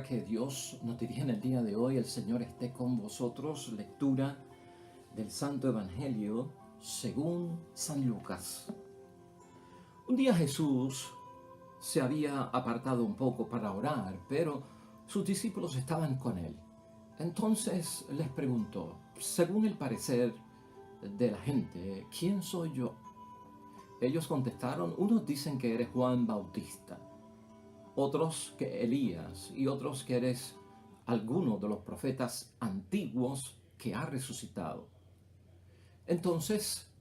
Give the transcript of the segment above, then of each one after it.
que Dios nos dirige en el día de hoy. El Señor esté con vosotros. Lectura del Santo Evangelio según San Lucas. Un día Jesús se había apartado un poco para orar, pero sus discípulos estaban con él. Entonces les preguntó, según el parecer de la gente, ¿quién soy yo? Ellos contestaron, unos dicen que eres Juan Bautista, otros que Elías y otros que eres alguno de los profetas antiguos que ha resucitado. Entonces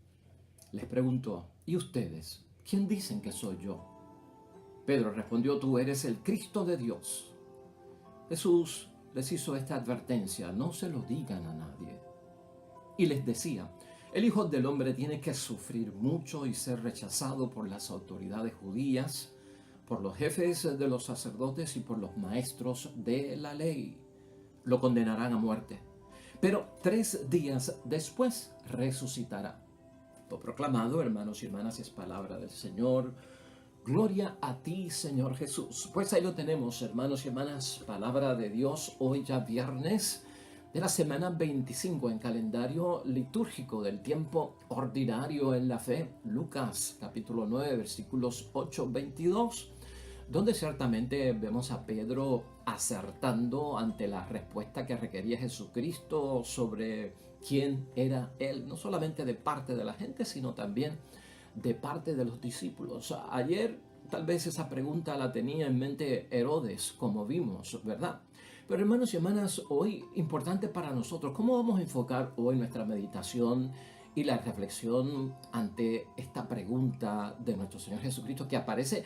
les preguntó, ¿y ustedes? ¿Quién dicen que soy yo? Pedro respondió, tú eres el Cristo de Dios. Jesús les hizo esta advertencia, no se lo digan a nadie. Y les decía, el Hijo del Hombre tiene que sufrir mucho y ser rechazado por las autoridades judías, por los jefes de los sacerdotes y por los maestros de la ley. Lo condenarán a muerte, pero 3 días después resucitará. Lo proclamado, hermanos y hermanas, es palabra del Señor. Gloria a ti, Señor Jesús. Pues ahí lo tenemos, hermanos y hermanas, palabra de Dios, hoy ya viernes de la semana 25 en calendario litúrgico del tiempo ordinario en la fe, Lucas capítulo 9, versículos 8-22, donde ciertamente vemos a Pedro acertando ante la respuesta que requería Jesucristo sobre quién era él, no solamente de parte de la gente, sino también de parte de los discípulos. Ayer tal vez esa pregunta la tenía en mente Herodes, como vimos, ¿verdad? Pero hermanos y hermanas, hoy importante para nosotros, ¿cómo vamos a enfocar hoy nuestra meditación y la reflexión ante esta pregunta de nuestro Señor Jesucristo que aparece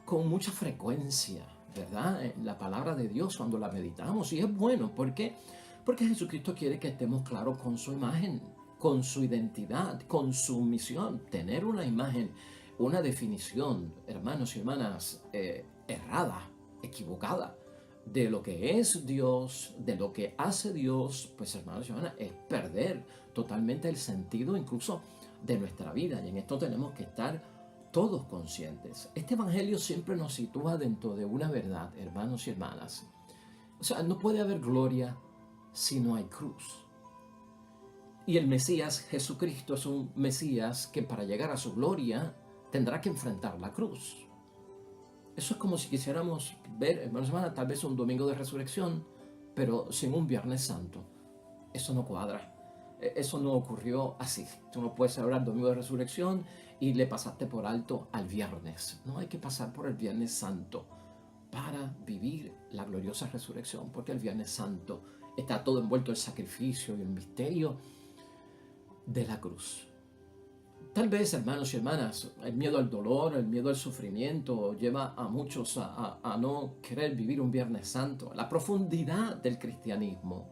con mucha frecuencia, ¿verdad? En la palabra de Dios cuando la meditamos. Y es bueno, ¿por qué? Porque Jesucristo quiere que estemos claros con su imagen, con su identidad, con su misión. Tener una imagen, una definición, hermanos y hermanas, errada, equivocada, de lo que es Dios, de lo que hace Dios, pues hermanos y hermanas, es perder totalmente el sentido incluso de nuestra vida. Y en esto tenemos que estar todos conscientes. Este evangelio siempre nos sitúa dentro de una verdad, hermanos y hermanas. O sea, no puede haber gloria si no hay cruz. Y el Mesías Jesucristo es un Mesías que para llegar a su gloria tendrá que enfrentar la cruz. Eso es como si quisiéramos ver, hermanos y hermanas, tal vez un domingo de resurrección, pero sin un Viernes Santo. Eso no cuadra. Eso no ocurrió así. Tú no puedes celebrar domingo de resurrección y le pasaste por alto al viernes. No, hay que pasar por el Viernes Santo para vivir la gloriosa resurrección, porque el Viernes Santo está todo envuelto en el sacrificio y el misterio de la cruz. Tal vez, hermanos y hermanas, el miedo al dolor, el miedo al sufrimiento lleva a muchos a no querer vivir un Viernes Santo. La profundidad del cristianismo,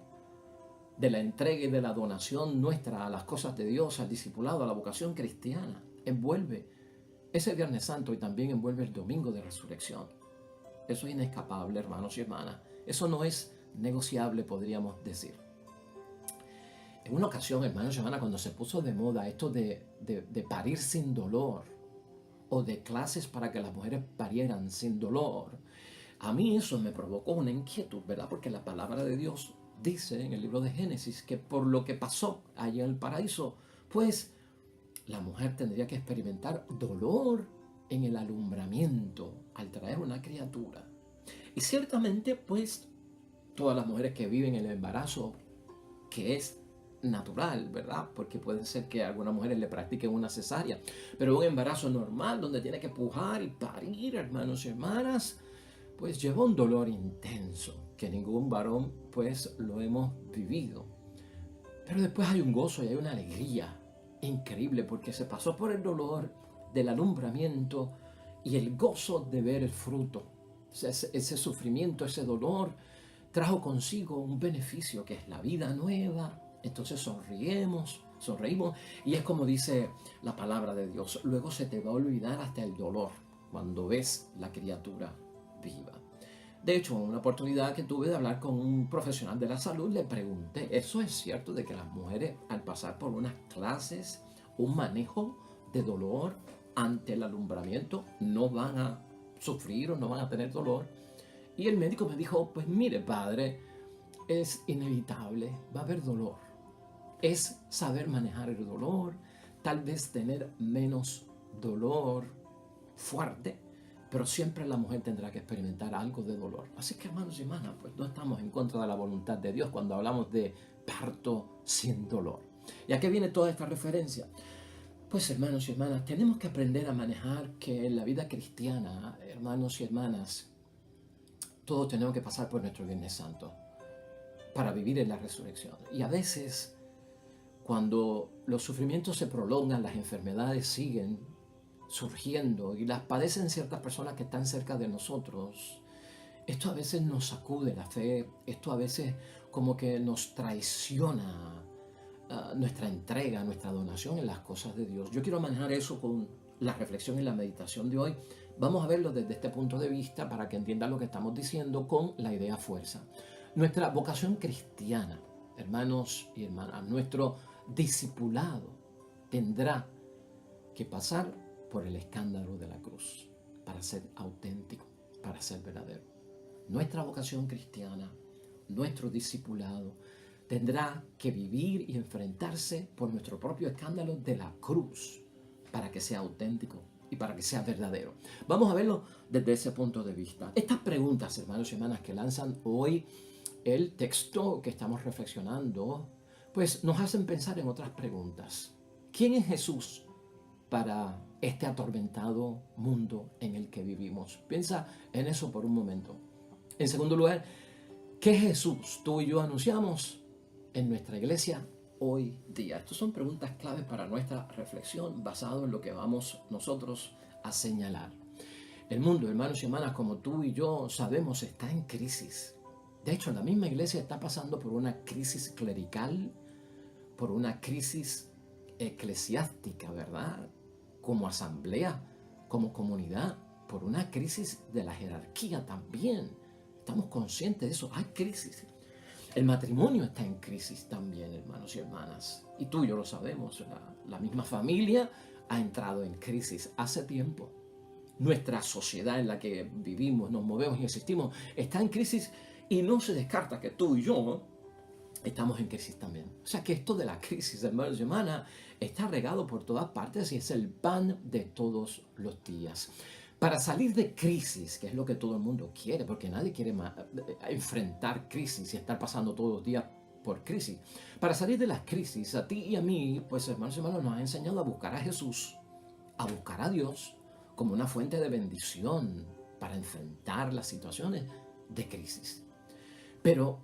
de la entrega y de la donación nuestra a las cosas de Dios, al discipulado, a la vocación cristiana, envuelve ese Viernes Santo y también envuelve el domingo de resurrección. Eso es inescapable, hermanos y hermanas. Eso no es negociable, podríamos decir. En una ocasión, hermanos y hermanas, cuando se puso de moda esto de parir sin dolor, o de clases para que las mujeres parieran sin dolor, a mí eso me provocó una inquietud, ¿verdad? Porque la palabra de Dios dice en el libro de Génesis que por lo que pasó allá en el paraíso, pues la mujer tendría que experimentar dolor en el alumbramiento al traer una criatura. Y ciertamente, pues, todas las mujeres que viven el embarazo, que es natural, ¿verdad? Porque puede ser que a algunas mujeres le practiquen una cesárea, pero un embarazo normal donde tiene que pujar y parir, hermanos y hermanas, pues lleva un dolor intenso que ningún varón pues lo hemos vivido. Pero después hay un gozo y hay una alegría increíble porque se pasó por el dolor del alumbramiento y el gozo de ver el fruto. Ese sufrimiento, ese dolor trajo consigo un beneficio que es la vida nueva. Entonces sonreímos y es como dice la palabra de Dios. Luego se te va a olvidar hasta el dolor cuando ves la criatura viva. De hecho, en una oportunidad que tuve de hablar con un profesional de la salud, le pregunté, ¿eso es cierto de que las mujeres al pasar por unas clases, un manejo de dolor ante el alumbramiento, no van a sufrir o no van a tener dolor? Y el médico me dijo, pues mire padre, es inevitable, va a haber dolor. Es saber manejar el dolor, tal vez tener menos dolor fuerte, pero siempre la mujer tendrá que experimentar algo de dolor. Así que hermanos y hermanas, pues no estamos en contra de la voluntad de Dios cuando hablamos de parto sin dolor. ¿Y a qué viene toda esta referencia? Pues hermanos y hermanas, tenemos que aprender a manejar que en la vida cristiana, hermanos y hermanas, todos tenemos que pasar por nuestro Viernes Santo para vivir en la resurrección. Y a veces, cuando los sufrimientos se prolongan, las enfermedades siguen surgiendo y las padecen ciertas personas que están cerca de nosotros, esto a veces nos sacude la fe, esto a veces como que nos traiciona nuestra entrega, nuestra donación en las cosas de Dios. Yo quiero manejar eso con la reflexión y la meditación de hoy. Vamos a verlo desde este punto de vista para que entiendan lo que estamos diciendo con la idea fuerza. Nuestra vocación cristiana, hermanos y hermanas, nuestro discipulado tendrá que pasar por el escándalo de la cruz para ser auténtico, para ser verdadero. Nuestra vocación cristiana, nuestro discipulado, tendrá que vivir y enfrentarse por nuestro propio escándalo de la cruz para que sea auténtico y para que sea verdadero. Vamos a verlo desde ese punto de vista. Estas preguntas, hermanos y hermanas, que lanzan hoy el texto que estamos reflexionando, pues nos hacen pensar en otras preguntas. ¿Quién es Jesús para este atormentado mundo en el que vivimos? Piensa en eso por un momento. En segundo lugar, ¿qué Jesús tú y yo anunciamos en nuestra iglesia hoy día? Estas son preguntas claves para nuestra reflexión basado en lo que vamos nosotros a señalar. El mundo, hermanos y hermanas, como tú y yo sabemos, está en crisis. De hecho, la misma iglesia está pasando por una crisis clerical, por una crisis eclesiástica, ¿verdad? Como asamblea, como comunidad, por una crisis de la jerarquía también. Estamos conscientes de eso, hay crisis. El matrimonio está en crisis también, hermanos y hermanas. Y tú y yo lo sabemos, la misma familia ha entrado en crisis hace tiempo. Nuestra sociedad en la que vivimos, nos movemos y existimos está en crisis y no se descarta que tú y yo estamos en crisis también. O sea que esto de la crisis, hermanos y hermanas, está regado por todas partes y es el pan de todos los días. Para salir de crisis, que es lo que todo el mundo quiere, porque nadie quiere enfrentar crisis y estar pasando todos los días por crisis. Para salir de las crisis, a ti y a mí, pues hermanos y hermanas, nos ha enseñado a buscar a Jesús, a buscar a Dios como una fuente de bendición para enfrentar las situaciones de crisis. Pero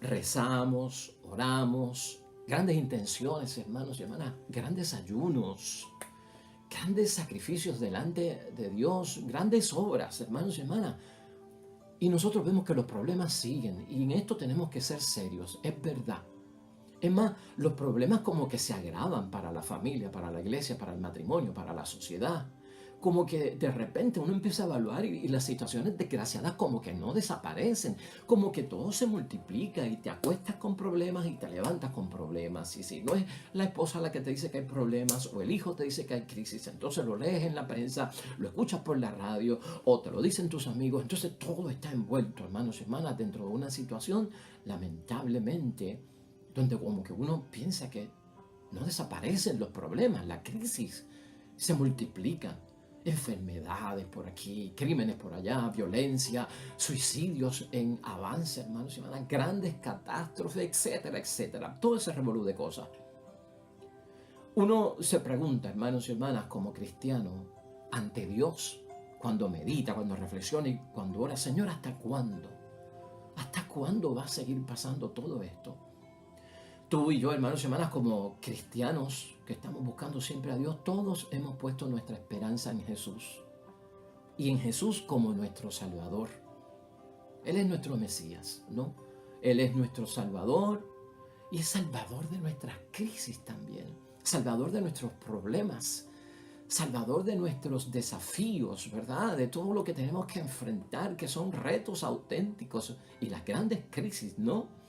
rezamos, oramos, grandes intenciones, hermanos y hermanas, grandes ayunos, grandes sacrificios delante de Dios, grandes obras, hermanos y hermanas. Y nosotros vemos que los problemas siguen y en esto tenemos que ser serios, es verdad. Es más, los problemas como que se agravan para la familia, para la iglesia, para el matrimonio, para la sociedad. Como que de repente uno empieza a evaluar y las situaciones desgraciadas como que no desaparecen, como que todo se multiplica y te acuestas con problemas y te levantas con problemas. Y si no es la esposa la que te dice que hay problemas o el hijo te dice que hay crisis, entonces lo lees en la prensa, lo escuchas por la radio o te lo dicen tus amigos, entonces todo está envuelto, hermanos y hermanas, dentro de una situación lamentablemente donde como que uno piensa que no desaparecen los problemas, la crisis se multiplican. Enfermedades por aquí, crímenes por allá, violencia, suicidios en avance, hermanos y hermanas, grandes catástrofes, etcétera, etcétera. Todo ese revolú de cosas. Uno se pregunta, hermanos y hermanas, como cristiano, ante Dios, cuando medita, cuando reflexiona y cuando ora, Señor, ¿hasta cuándo? ¿Hasta cuándo va a seguir pasando todo esto? Tú y yo, hermanos y hermanas, como cristianos que estamos buscando siempre a Dios, todos hemos puesto nuestra esperanza en Jesús. Y en Jesús como nuestro Salvador. Él es nuestro Mesías, ¿no? Él es nuestro Salvador y es Salvador de nuestras crisis también. Salvador de nuestros problemas. Salvador de nuestros desafíos, ¿verdad? De todo lo que tenemos que enfrentar, que son retos auténticos y las grandes crisis, ¿no?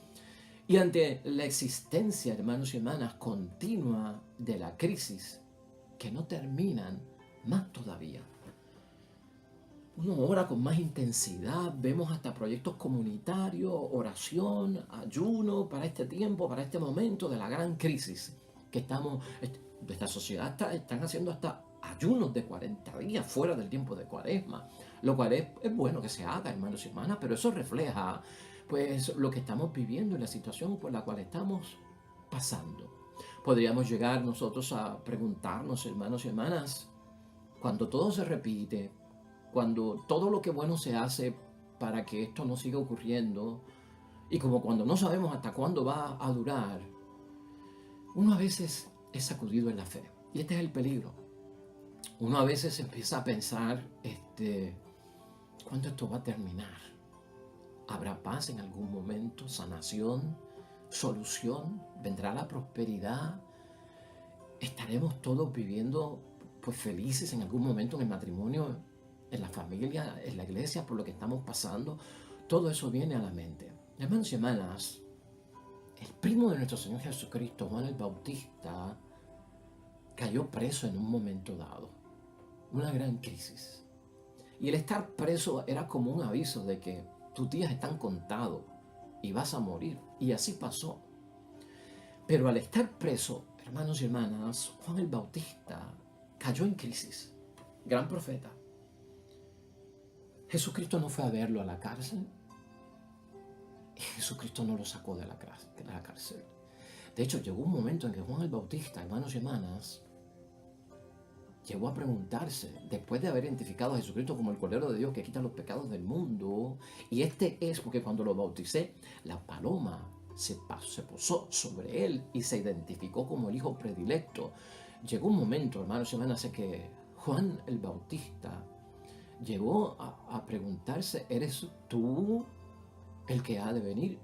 Y ante la existencia, hermanos y hermanas, continua de la crisis, que no terminan, más todavía. uno ora con más intensidad, vemos hasta proyectos comunitarios, oración, ayuno para este tiempo, para este momento de la gran crisis que estamos, esta sociedad están haciendo hasta ayunos de 40 días fuera del tiempo de Cuaresma, lo cual es bueno que se haga, hermanos y hermanas, pero eso refleja pues lo que estamos viviendo y la situación por la cual estamos pasando. Podríamos llegar nosotros a preguntarnos, hermanos y hermanas, cuando todo se repite, cuando todo lo que bueno se hace para que esto no siga ocurriendo, y como cuando no sabemos hasta cuándo va a durar, uno a veces es sacudido en la fe. Y este es el peligro. Uno a veces empieza a pensar, ¿cuándo esto va a terminar? ¿Habrá paz en algún momento? ¿Sanación? ¿Solución? ¿Vendrá la prosperidad? ¿Estaremos todos viviendo pues felices en algún momento en el matrimonio, en la familia, en la iglesia, por lo que estamos pasando? Todo eso viene a la mente. Hermanos y hermanas, el primo de nuestro Señor Jesucristo, Juan el Bautista, cayó preso en un momento dado, una gran crisis. Y el estar preso era como un aviso de que tus días están contados y vas a morir. Y así pasó. Pero al estar preso, hermanos y hermanas, Juan el Bautista cayó en crisis. Gran profeta. Jesucristo no fue a verlo a la cárcel. Y Jesucristo no lo sacó de la cárcel. De hecho, llegó un momento en que Juan el Bautista, hermanos y hermanas, llegó a preguntarse, después de haber identificado a Jesucristo como el Cordero de Dios que quita los pecados del mundo, y este es porque cuando lo bauticé, la paloma se posó sobre él y se identificó como el hijo predilecto. Llegó un momento, hermanos y hermanas, en que Juan el Bautista llegó a preguntarse, ¿eres tú el que ha de venir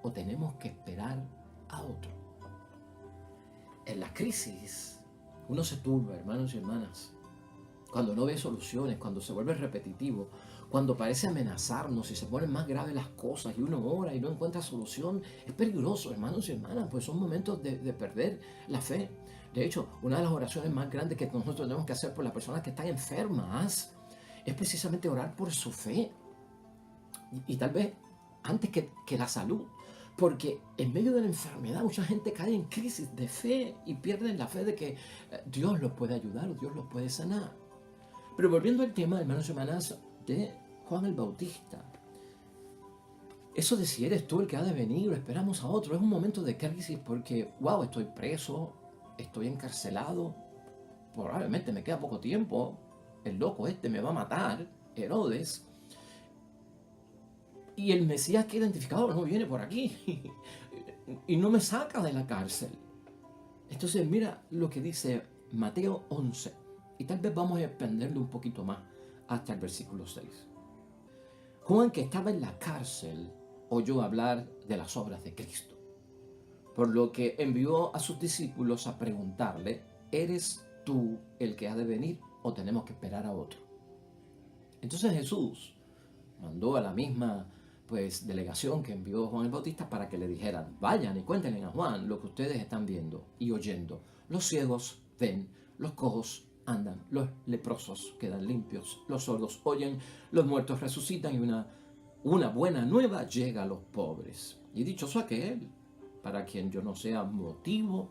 o tenemos que esperar a otro? En la crisis uno se turba, hermanos y hermanas, cuando no ve soluciones, cuando se vuelve repetitivo, cuando parece amenazarnos y se ponen más graves las cosas y uno ora y no encuentra solución. Es peligroso, hermanos y hermanas, pues son momentos de perder la fe. De hecho, una de las oraciones más grandes que nosotros tenemos que hacer por las personas que están enfermas es precisamente orar por su fe. Y tal vez antes que la salud. Porque en medio de la enfermedad mucha gente cae en crisis de fe y pierden la fe de que Dios los puede ayudar o Dios los puede sanar. Pero volviendo al tema, hermanos y hermanas, de Juan el Bautista. Eso de si eres tú el que ha de venir o esperamos a otro, es un momento de crisis porque, wow, estoy preso, estoy encarcelado, probablemente me queda poco tiempo, el loco este me va a matar, Herodes. Y el Mesías que he identificado no viene por aquí y no me saca de la cárcel. Entonces mira lo que dice Mateo 11 y tal vez vamos a expandirlo un poquito más hasta el versículo 6. Juan, que estaba en la cárcel, oyó hablar de las obras de Cristo, por lo que envió a sus discípulos a preguntarle, ¿eres tú el que ha de venir o tenemos que esperar a otro? Entonces Jesús mandó a la misma delegación que envió Juan el Bautista para que le dijeran, vayan y cuéntenle a Juan lo que ustedes están viendo y oyendo. Los ciegos ven, los cojos andan, los leprosos quedan limpios, los sordos oyen, los muertos resucitan y una buena nueva llega a los pobres. Y dichoso aquel para quien yo no sea motivo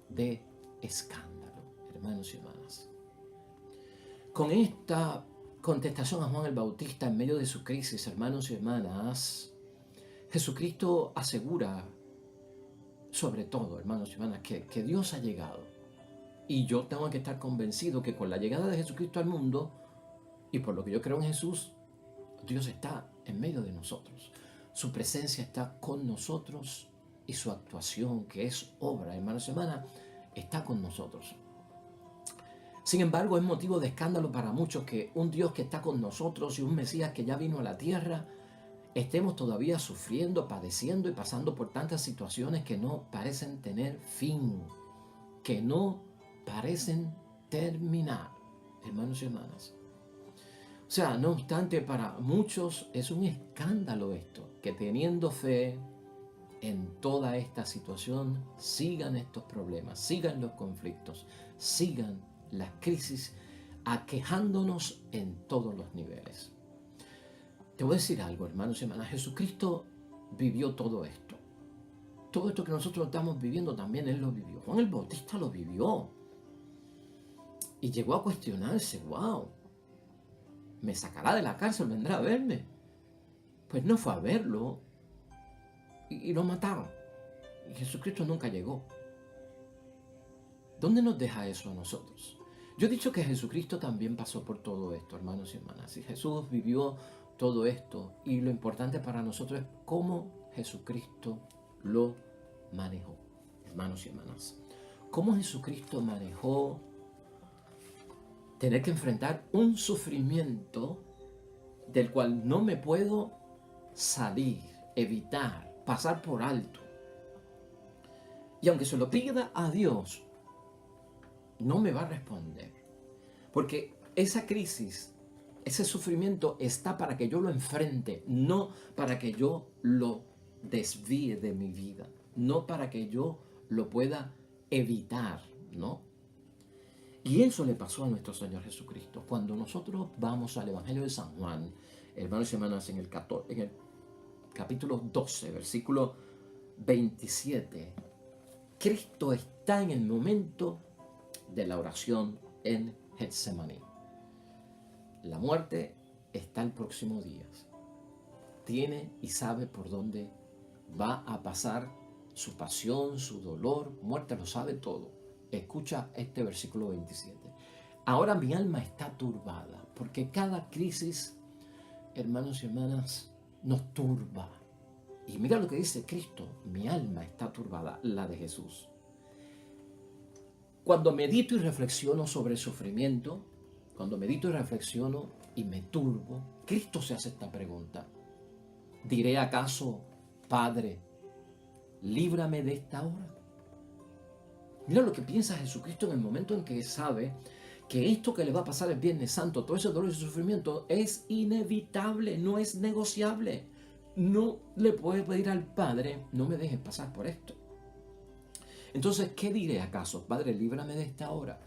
de escándalo, hermanos y hermanas. Con esta contestación a Juan el Bautista en medio de su crisis, hermanos y hermanas, Jesucristo asegura, sobre todo, hermanos y hermanas, que Dios ha llegado. Y yo tengo que estar convencido que con la llegada de Jesucristo al mundo, y por lo que yo creo en Jesús, Dios está en medio de nosotros. Su presencia está con nosotros y su actuación, que es obra, hermanos y hermanas, está con nosotros. Sin embargo, es motivo de escándalo para muchos que un Dios que está con nosotros y un Mesías que ya vino a la tierra, estemos todavía sufriendo, padeciendo y pasando por tantas situaciones que no parecen tener fin, que no parecen terminar, hermanos y hermanas. O sea, no obstante, para muchos es un escándalo esto, que teniendo fe en toda esta situación, sigan estos problemas, sigan los conflictos, sigan las crisis aquejándonos en todos los niveles. Te voy a decir algo, hermanos y hermanas. Jesucristo vivió todo esto. Todo esto que nosotros estamos viviendo también Él lo vivió. Juan el Bautista lo vivió. Y llegó a cuestionarse, wow, ¿me sacará de la cárcel? ¿Vendrá a verme? Pues no fue a verlo y lo mataron. Y Jesucristo nunca llegó. ¿Dónde nos deja eso a nosotros? Yo he dicho que Jesucristo también pasó por todo esto, hermanos y hermanas. Y Jesús vivió todo esto. Y lo importante para nosotros es cómo Jesucristo lo manejó, hermanos y hermanas. Cómo Jesucristo manejó tener que enfrentar un sufrimiento del cual no me puedo salir, evitar, pasar por alto. Y aunque se lo pida a Dios, no me va a responder. Porque esa crisis, ese sufrimiento está para que yo lo enfrente, no para que yo lo desvíe de mi vida, no para que yo lo pueda evitar, ¿no? Y eso le pasó a nuestro Señor Jesucristo. Cuando nosotros vamos al Evangelio de San Juan, hermanos y hermanas, en el capítulo 12, versículo 27, Cristo está en el momento de la oración en Getsemaní. La muerte está el próximo día. Tiene y sabe por dónde va a pasar su pasión, su dolor, muerte, lo sabe todo. Escucha este versículo 27. Ahora mi alma está turbada, porque cada crisis, hermanos y hermanas, nos turba. Y mira lo que dice Cristo, mi alma está turbada, la de Jesús. Cuando medito y reflexiono sobre el sufrimiento, cuando medito y reflexiono y me turbo, Cristo se hace esta pregunta. ¿Diré acaso, Padre, líbrame de esta hora? Mira lo que piensa Jesucristo en el momento en que sabe que esto que le va a pasar el Viernes Santo, todo ese dolor y ese sufrimiento, es inevitable, no es negociable. No le puede pedir al Padre, no me dejes pasar por esto. Entonces, ¿qué diré acaso? Padre, líbrame de esta hora.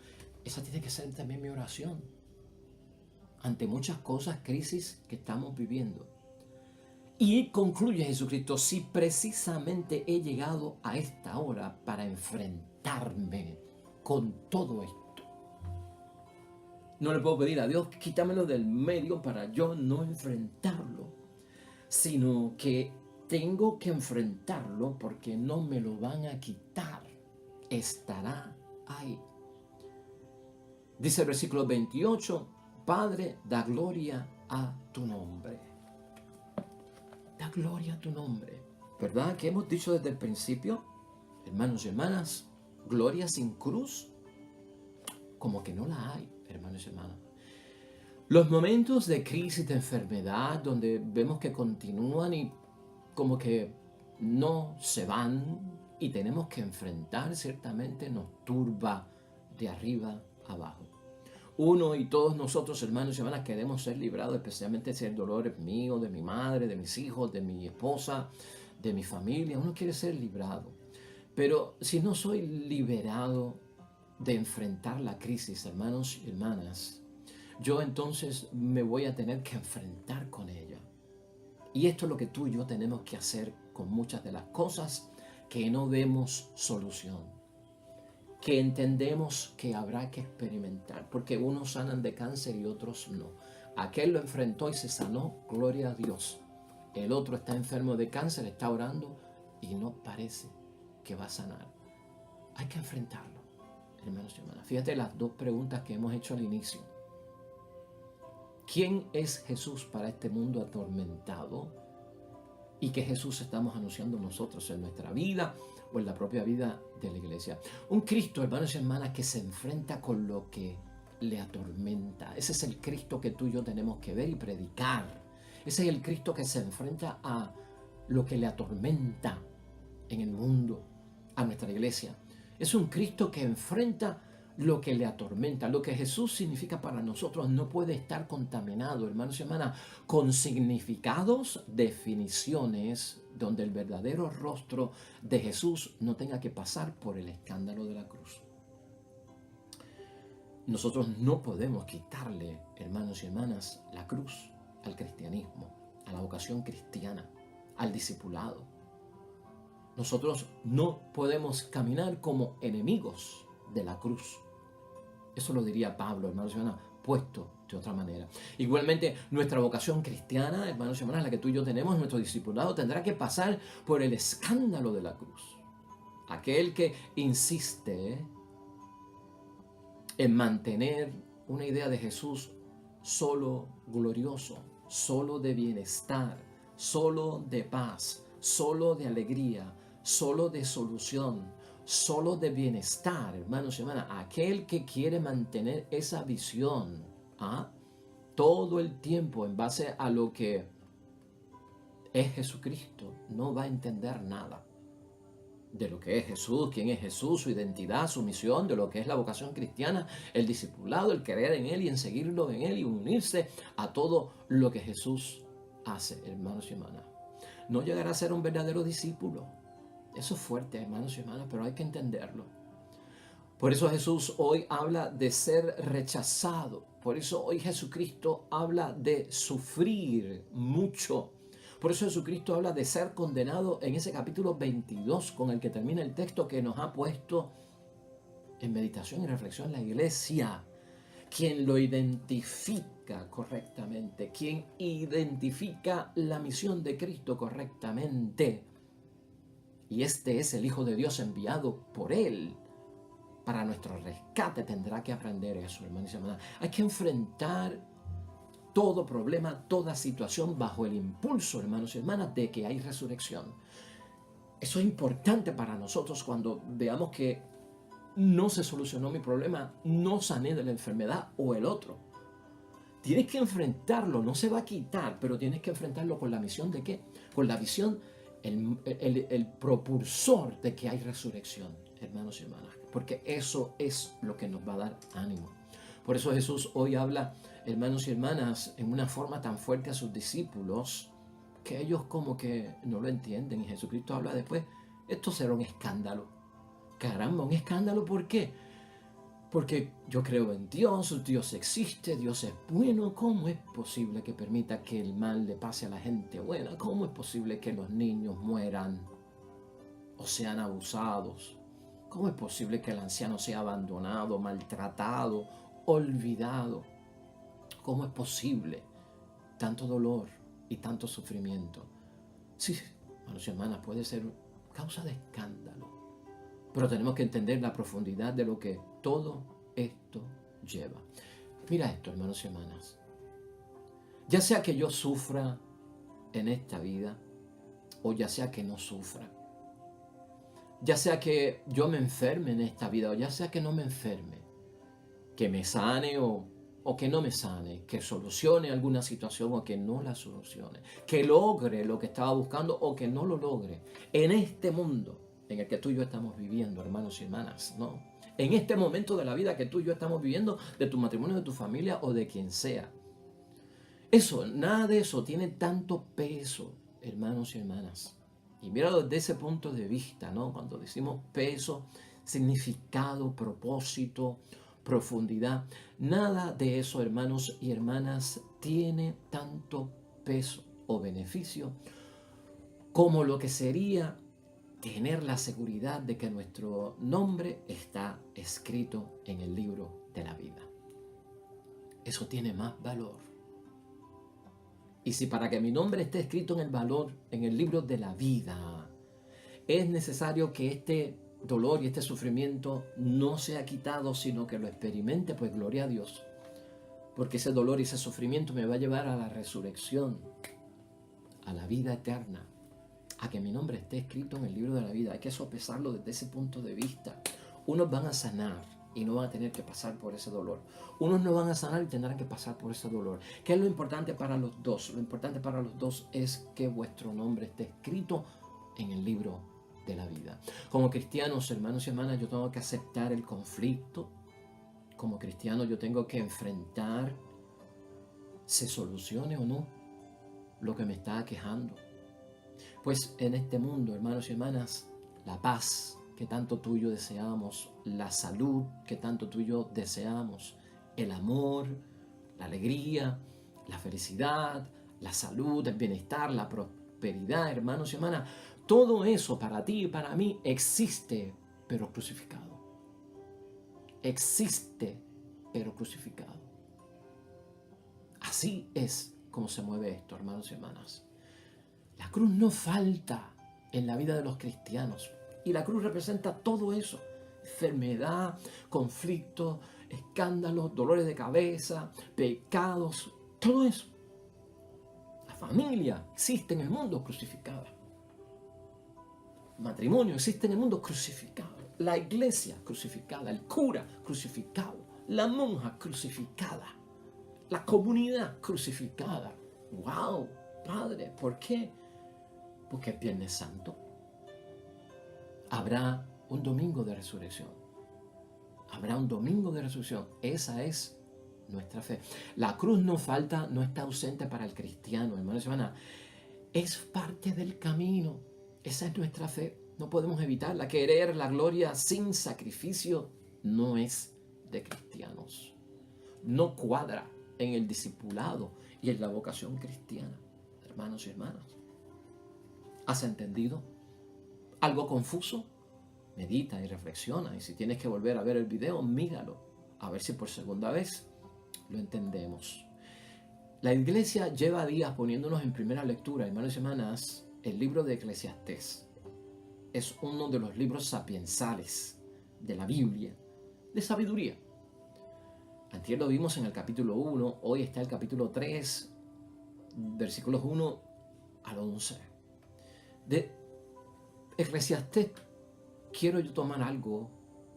Esa tiene que ser también mi oración. Ante muchas cosas, crisis que estamos viviendo. Y concluye Jesucristo, si precisamente he llegado a esta hora para enfrentarme con todo esto, no le puedo pedir a Dios, quítamelo del medio para yo no enfrentarlo, sino que tengo que enfrentarlo porque no me lo van a quitar, estará ahí. Dice el versículo 28, Padre, da gloria a tu nombre. Da gloria a tu nombre. ¿Verdad que hemos dicho desde el principio, hermanos y hermanas, gloria sin cruz? Como que no la hay, hermanos y hermanas. Los momentos de crisis, de enfermedad, donde vemos que continúan y como que no se van y tenemos que enfrentar, ciertamente nos turba de arriba abajo. Uno y todos nosotros, hermanos y hermanas, queremos ser librados, especialmente si el dolor es mío, de mi madre, de mis hijos, de mi esposa, de mi familia. Uno quiere ser librado. Pero si no soy liberado de enfrentar la crisis, hermanos y hermanas, yo entonces me voy a tener que enfrentar con ella. Y esto es lo que tú y yo tenemos que hacer con muchas de las cosas que no vemos solución, que entendemos que habrá que experimentar, porque unos sanan de cáncer y otros no. Aquel lo enfrentó y se sanó, gloria a Dios. El otro está enfermo de cáncer, está orando y no parece que va a sanar. Hay que enfrentarlo, hermanos y hermanas. Fíjate las dos preguntas que hemos hecho al inicio. ¿Quién es Jesús para este mundo atormentado? ¿Y qué Jesús estamos anunciando nosotros en nuestra vida o en la propia vida de la iglesia? Un Cristo, hermanos y hermanas, que se enfrenta con lo que le atormenta. Ese es el Cristo que tú y yo tenemos que ver y predicar. Ese es el Cristo que se enfrenta a lo que le atormenta en el mundo, a nuestra iglesia. Es un Cristo que enfrenta lo que le atormenta. Lo que Jesús significa para nosotros no puede estar contaminado, hermanos y hermanas, con significados, definiciones, donde el verdadero rostro de Jesús no tenga que pasar por el escándalo de la cruz. nosotros no podemos quitarle, hermanos y hermanas, la cruz al cristianismo, a la vocación cristiana, al discipulado. Nosotros no podemos caminar como enemigos de la cruz. Eso lo diría Pablo, hermanos y hermanas, puesto de otra manera. Igualmente, nuestra vocación cristiana, hermanos y hermanas, la que tú y yo tenemos, nuestro discipulado, tendrá que pasar por el escándalo de la cruz. Aquel que insiste en mantener una idea de Jesús solo glorioso, solo de bienestar, solo de paz, solo de alegría, solo de solución, solo de bienestar, hermanos y hermanas. Aquel que quiere mantener esa visión todo el tiempo en base a lo que es Jesucristo, no va a entender nada de lo que es Jesús, quién es Jesús, su identidad, su misión, de lo que es la vocación cristiana, el discipulado, el creer en Él y en seguirlo en Él y unirse a todo lo que Jesús hace, hermanos y hermanas. No llegará a ser un verdadero discípulo. Eso es fuerte, hermanos y hermanas, pero hay que entenderlo. Por eso Jesús hoy habla de ser rechazado. Por eso hoy Jesucristo habla de sufrir mucho. Por eso Jesucristo habla de ser condenado en ese capítulo 22 con el que termina el texto que nos ha puesto en meditación y reflexión la iglesia. Quien lo identifica correctamente, quien identifica la misión de Cristo correctamente. Y este es el Hijo de Dios enviado por Él para nuestro rescate. Tendrá que aprender eso, hermanos y hermanas. Hay que enfrentar todo problema, toda situación bajo el impulso, hermanos y hermanas, de que hay resurrección. Eso es importante para nosotros cuando veamos que no se solucionó mi problema, no sané de la enfermedad o el otro. Tienes que enfrentarlo, no se va a quitar, pero tienes que enfrentarlo con la misión de ¿qué? Con la visión, el propulsor de que hay resurrección, hermanos y hermanas, porque eso es lo que nos va a dar ánimo. Por eso Jesús hoy habla, hermanos y hermanas, en una forma tan fuerte a sus discípulos que ellos como que no lo entienden. Y Jesucristo habla después, esto será un escándalo. Caramba, un escándalo, ¿por qué? Porque yo creo en Dios, Dios existe, Dios es bueno. ¿Cómo es posible que permita que el mal le pase a la gente buena? ¿Cómo es posible que los niños mueran o sean abusados? ¿Cómo es posible que el anciano sea abandonado, maltratado, olvidado? ¿Cómo es posible tanto dolor y tanto sufrimiento? Sí, hermanos y hermanas, puede ser causa de escándalo, pero tenemos que entender la profundidad de lo que todo esto lleva. Mira esto, hermanos y hermanas. Ya sea que yo sufra en esta vida, o ya sea que no sufra, ya sea que yo me enferme en esta vida, o ya sea que no me enferme, que me sane o que no me sane, que solucione alguna situación o que no la solucione, que logre lo que estaba buscando o que no lo logre, en este mundo en el que tú y yo estamos viviendo, hermanos y hermanas, ¿no? En este momento de la vida que tú y yo estamos viviendo, de tu matrimonio, de tu familia o de quien sea. Eso, nada de eso tiene tanto peso, hermanos y hermanas. Y míralo desde ese punto de vista, ¿no? Cuando decimos peso, significado, propósito, profundidad, nada de eso, hermanos y hermanas, tiene tanto peso o beneficio como lo que sería tener la seguridad de que nuestro nombre está escrito en el libro de la vida. Eso tiene más valor. Y si para que mi nombre esté escrito en el libro de la vida, es necesario que este dolor y este sufrimiento no sea quitado, sino que lo experimente, pues gloria a Dios. Porque ese dolor y ese sufrimiento me va a llevar a la resurrección, a la vida eterna, a que mi nombre esté escrito en el libro de la vida. Hay que sopesarlo desde ese punto de vista. Unos van a sanar y no van a tener que pasar por ese dolor. Unos no van a sanar y tendrán que pasar por ese dolor. ¿Qué es lo importante para los dos? Lo importante para los dos es que vuestro nombre esté escrito en el libro de la vida. Como cristianos, hermanos y hermanas, yo tengo que aceptar el conflicto. Como cristiano yo tengo que enfrentar, se solucione o no, lo que me está aquejando. Pues en este mundo, hermanos y hermanas, la paz que tanto tú y yo deseamos, la salud que tanto tú y yo deseamos, el amor, la alegría, la felicidad, la salud, el bienestar, la prosperidad, hermanos y hermanas. Todo eso para ti y para mí existe, pero crucificado. Existe, pero crucificado. Así es como se mueve esto, hermanos y hermanas. La cruz no falta en la vida de los cristianos. Y la cruz representa todo eso. Enfermedad, conflictos, escándalos, dolores de cabeza, pecados, todo eso. La familia existe en el mundo crucificada. El matrimonio existe en el mundo crucificado. La iglesia crucificada, el cura crucificado, la monja crucificada, la comunidad crucificada. ¡Wow! Padre, ¿por qué? Porque es Viernes Santo. Habrá un domingo de resurrección. Habrá un domingo de resurrección. Esa es nuestra fe. La cruz no falta, no está ausente para el cristiano, hermanos y hermanas. Es parte del camino. Esa es nuestra fe. No podemos evitarla. Querer la gloria sin sacrificio no es de cristianos. No cuadra en el discipulado y en la vocación cristiana. Hermanos y hermanas, ¿has entendido? ¿Algo confuso? Medita y reflexiona. Y si tienes que volver a ver el video, míralo. A ver si por segunda vez lo entendemos. La iglesia lleva días poniéndonos en primera lectura, hermanos y hermanas, el libro de Eclesiastés. Es uno de los libros sapiensales de la Biblia, de sabiduría. Antier lo vimos en el capítulo 1, hoy está el capítulo 3, versículos 1 al 11. De Eclesiastés quiero yo tomar algo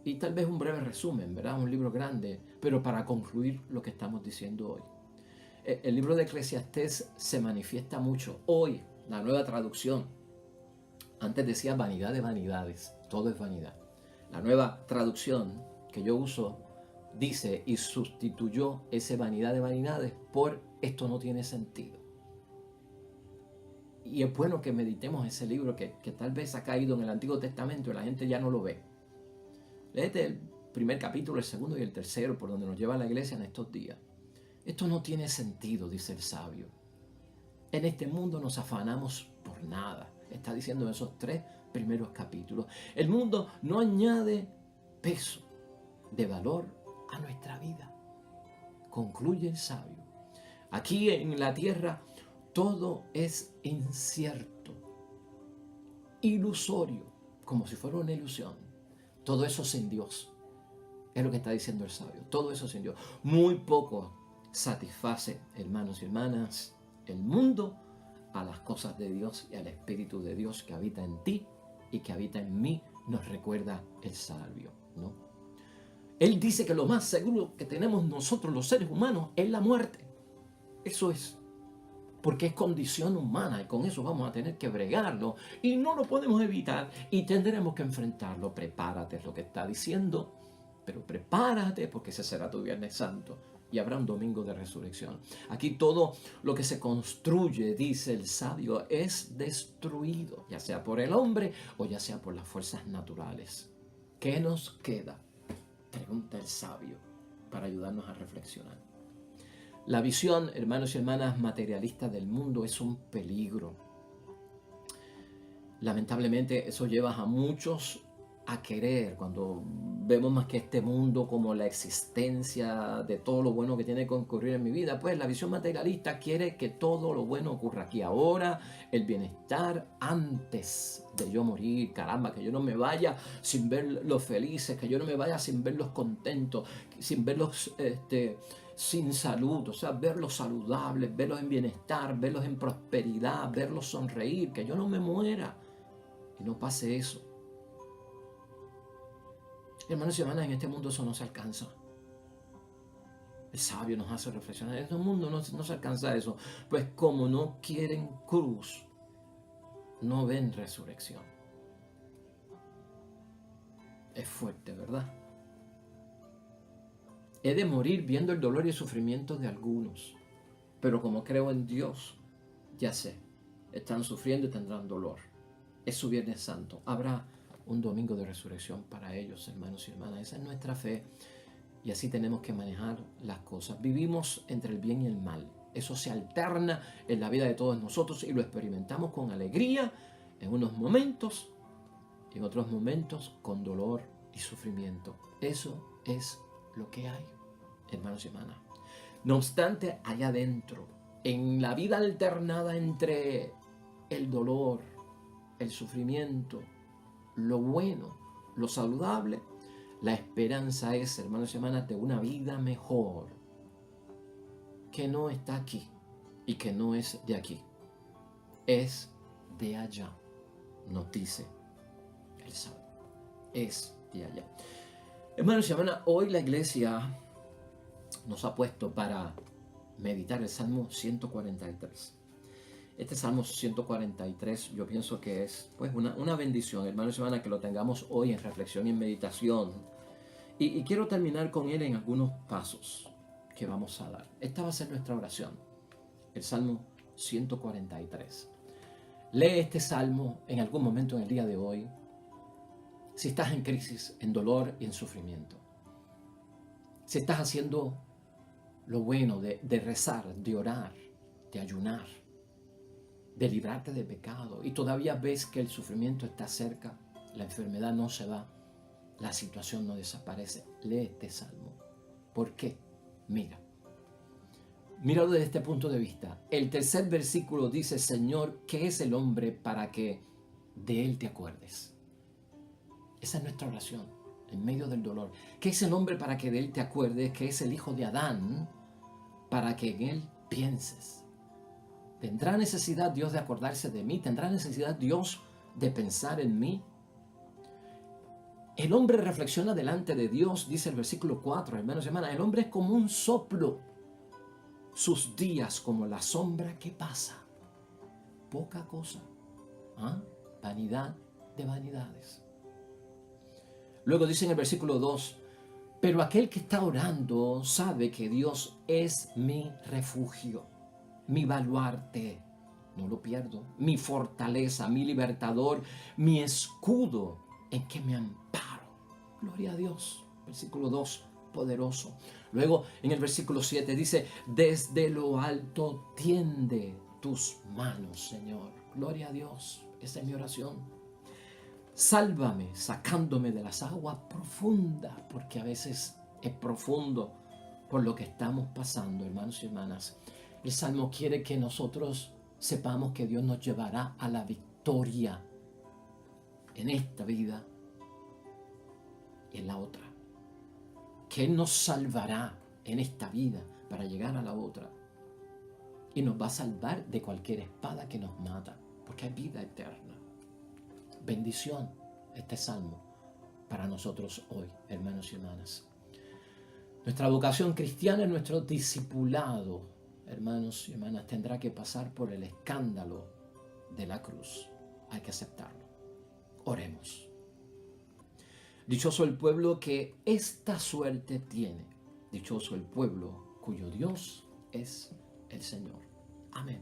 y tal vez un breve resumen, ¿verdad? Un libro grande, pero para concluir lo que estamos diciendo hoy. El libro de Eclesiastés se manifiesta mucho. Hoy, la nueva traducción, antes decía vanidad de vanidades, todo es vanidad. La nueva traducción que yo uso dice y sustituyó esa vanidad de vanidades por esto no tiene sentido. Y es bueno que meditemos ese libro que tal vez ha caído en el Antiguo Testamento y la gente ya no lo ve. Léete el primer capítulo, el segundo y el tercero, por donde nos lleva la iglesia en estos días. Esto no tiene sentido, dice el sabio. En este mundo nos afanamos por nada. Está diciendo esos 3 primeros capítulos. El mundo no añade peso de valor a nuestra vida. Concluye el sabio. Aquí en la tierra todo es incierto, ilusorio, como si fuera una ilusión. Todo eso sin Dios. Es lo que está diciendo el sabio. Todo eso sin Dios. Muy poco satisface, hermanos y hermanas, el mundo a las cosas de Dios y al Espíritu de Dios que habita en ti y que habita en mí, nos recuerda el sabio, ¿no? Él dice que lo más seguro que tenemos nosotros los seres humanos es la muerte. Eso es. Porque es condición humana y con eso vamos a tener que bregarlo y no lo podemos evitar y tendremos que enfrentarlo. Prepárate, es lo que está diciendo, pero prepárate porque ese será tu Viernes Santo y habrá un domingo de resurrección. Aquí todo lo que se construye, dice el sabio, es destruido, ya sea por el hombre o ya sea por las fuerzas naturales. ¿Qué nos queda? Pregunta el sabio para ayudarnos a reflexionar. La visión, hermanos y hermanas, materialista del mundo es un peligro. Lamentablemente eso lleva a muchos a querer, cuando vemos más que este mundo como la existencia de todo lo bueno que tiene que ocurrir en mi vida, pues la visión materialista quiere que todo lo bueno ocurra aquí ahora, el bienestar antes de yo morir, caramba, que yo no me vaya sin ver los felices, que yo no me vaya sin verlos contentos, sin verlos sin salud, o sea, verlos saludables, verlos en bienestar, verlos en prosperidad, verlos sonreír, que yo no me muera y no pase eso. Hermanos y hermanas, en este mundo eso no se alcanza. El sabio nos hace reflexionar. En este mundo no se alcanza eso. Pues como no quieren cruz, no ven resurrección. Es fuerte, ¿verdad? He de morir viendo el dolor y el sufrimiento de algunos. Pero como creo en Dios, ya sé, están sufriendo y tendrán dolor. Es su Viernes Santo. Habrá un domingo de resurrección para ellos, hermanos y hermanas. Esa es nuestra fe y así tenemos que manejar las cosas. Vivimos entre el bien y el mal. Eso se alterna en la vida de todos nosotros y lo experimentamos con alegría en unos momentos y en otros momentos con dolor y sufrimiento. Eso es lo que hay, hermanos y hermanas. No obstante, allá adentro, en la vida alternada entre el dolor, el sufrimiento, lo bueno, lo saludable, la esperanza es, hermanos y hermanas, de una vida mejor, que no está aquí y que no es de aquí, es de allá, nos dice el Salmo, es de allá. Hermanos y hermanas, hoy la iglesia nos ha puesto para meditar el Salmo 143. Este Salmo 143 yo pienso que es pues una bendición, hermanos y hermanas, que lo tengamos hoy en reflexión y en meditación. Y quiero terminar con él en algunos pasos que vamos a dar. Esta va a ser nuestra oración, el Salmo 143. Lee este Salmo en algún momento en el día de hoy, si estás en crisis, en dolor y en sufrimiento. Si estás haciendo lo bueno de rezar, de orar, de ayunar, de librarte de pecado y todavía ves que el sufrimiento está cerca, la enfermedad no se va, la situación no desaparece, lee este Salmo. ¿Por qué? Míralo desde este punto de vista. El tercer versículo dice: Señor, ¿qué es el hombre para que de él te acuerdes? Esa es nuestra oración en medio del dolor. ¿Qué es el hombre para que de él te acuerdes? ¿Qué es el hijo de Adán para que en él pienses? ¿Tendrá necesidad Dios de acordarse de mí? ¿Tendrá necesidad Dios de pensar en mí? El hombre reflexiona delante de Dios, dice el versículo 4, hermanos y hermanas. El hombre es como un soplo, sus días como la sombra que pasa. Poca cosa. Vanidad de vanidades. Luego dice en el versículo 2, pero aquel que está orando sabe que Dios es mi refugio, mi baluarte, no lo pierdo, mi fortaleza, mi libertador, mi escudo en que me amparo. Gloria a Dios. Versículo 2, poderoso. Luego en el versículo 7 dice: desde lo alto tiende tus manos, Señor. Gloria a Dios. Esa es mi oración. Sálvame sacándome de las aguas profundas, porque a veces es profundo por lo que estamos pasando, hermanos y hermanas. El Salmo quiere que nosotros sepamos que Dios nos llevará a la victoria en esta vida y en la otra. Que Él nos salvará en esta vida para llegar a la otra. Y nos va a salvar de cualquier espada que nos mata, porque hay vida eterna. Bendición este Salmo para nosotros hoy, hermanos y hermanas. Nuestra vocación cristiana, nuestro discipulado, hermanos y hermanas, tendrá que pasar por el escándalo de la cruz. Hay que aceptarlo. Oremos. Dichoso el pueblo que esta suerte tiene. Dichoso el pueblo cuyo Dios es el Señor. Amén.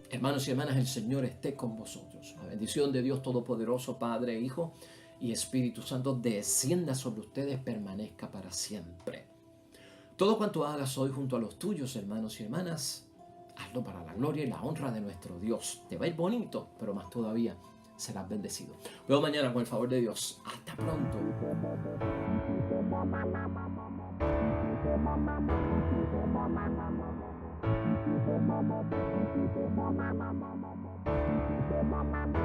Hermanos y hermanas, el Señor esté con vosotros. La bendición de Dios Todopoderoso, Padre, Hijo y Espíritu Santo, descienda sobre ustedes, permanezca para siempre. Todo cuanto hagas hoy junto a los tuyos, hermanos y hermanas, hazlo para la gloria y la honra de nuestro Dios. Te va a ir bonito, pero más todavía serás bendecido. Luego mañana, con el favor de Dios. Hasta pronto. Mama.